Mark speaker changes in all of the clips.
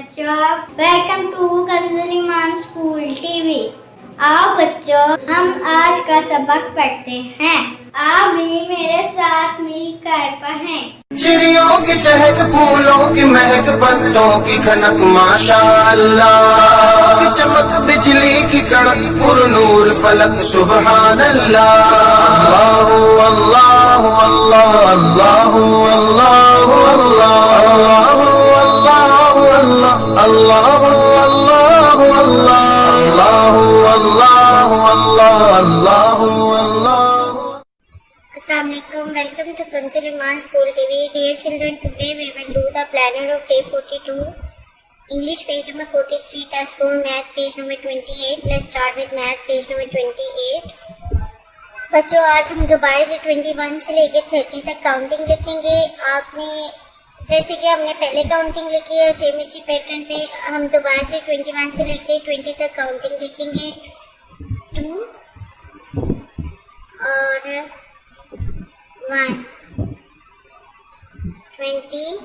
Speaker 1: बच्चों, welcome to कंज ईमान स्कूल टीवी। आओ बच्चों, हम आज का सबक पढ़ते हैं। आप भी मेरे साथ मिलकर पढ़ें।
Speaker 2: चिड़ियों की चहक, फूलों की महक, पत्तों की खनक, माशाअल्लाह की चमक, बिजली की कड़क, पुरनूर फलक, सुबहान अल्लाह। अल्लाह अल्लाह अल्लाह अल्लाह अल्लाह अल्लाह
Speaker 1: Assalamualaikum, welcome to Kanz Iman School TV. Dear children, today we will do the planner of day 42. English page number 43, test 4, math page number 28. Let's start with math page number 28. बच्चों, आज हम दोबारा से 21 से लेकर 30 तक काउंटिंग लिखेंगे। आपने जैसे कि हमने पहले काउंटिंग लिखी है, सेम इसी पैटर्न पे हम दोबारा से 21 से लेकर 20 तक काउंटिंग लिखेंगे। 2 और 1, 20,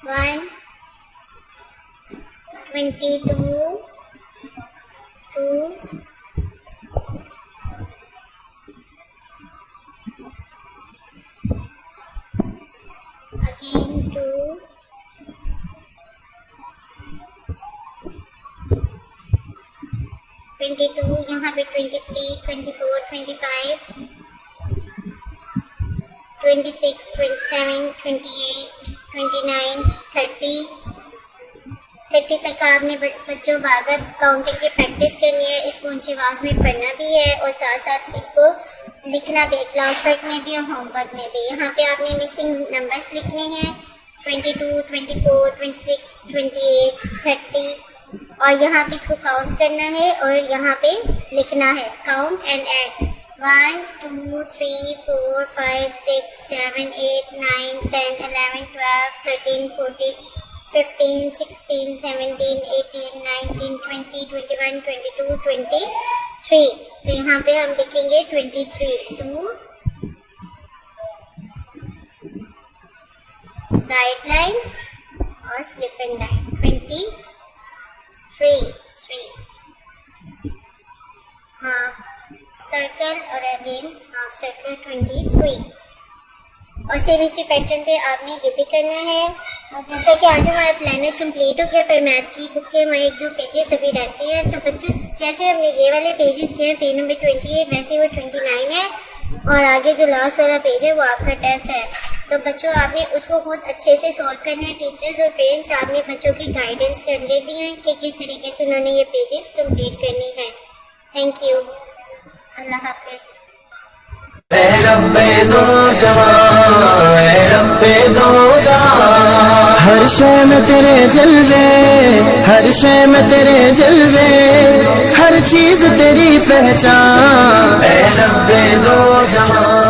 Speaker 1: 1, 22, 2, again 2, 22, यहाँ पे 23, 24, 25, 26, 27, 28, 29, 30 तक आपने बच्चों बार बार काउंटिंग की प्रैक्टिस करनी है। इसको ऊंची आवाज में पढ़ना भी है और साथ साथ इसको लिखना भी, क्लास वर्क में भी और होमवर्क में भी। यहाँ पे आपने मिसिंग नंबर्स लिखने हैं 22, 24, 26, 28, 30 और यहाँ पे इसको काउंट करना है और यहाँ पे लिखना है काउंट एंड ऐड 1, 2, 3, 4, 5, 6, 7, 8, 9, 10, 11, 12, 13, 14, 15, 16, 17, 18, 19, 20, 21, 22, 23। तो यहाँ पे हम लिखेंगे 23। 2 साइड लाइन और slip and line 23 half circle और अगेन हाफ सर्कल 23। और सेम इसी पैटर्न पे आपने ये भी करना है। और जैसा कि आज हमारा प्लानर कंप्लीट हो गया, पर मैथ की बुक के हमारे 1-2 पेजेस अभी रहते हैं। तो बच्चों, जैसे हमने ये वाले पेजेस किए हैं पेज नंबर 28, वैसे वो 29 है और आगे जो लास्ट वाला पेज है वो आपका टेस्ट है। तो बच्चों, आपने उसको खुद अच्छे से सॉल्व करना है। टीचर्स और पेरेंट्स आपने बच्चों की गाइडेंस कर दे दी है कि किस तरीके से उन्होंने ये पेजेस कंप्लीट करनी है। थैंक यू, अल्लाह हाफिज।
Speaker 2: हर शय में तेरे जलवे, हर शय में तेरे जलवे, हर चीज तेरी पहचान। ऐ रब्बे दो जहां।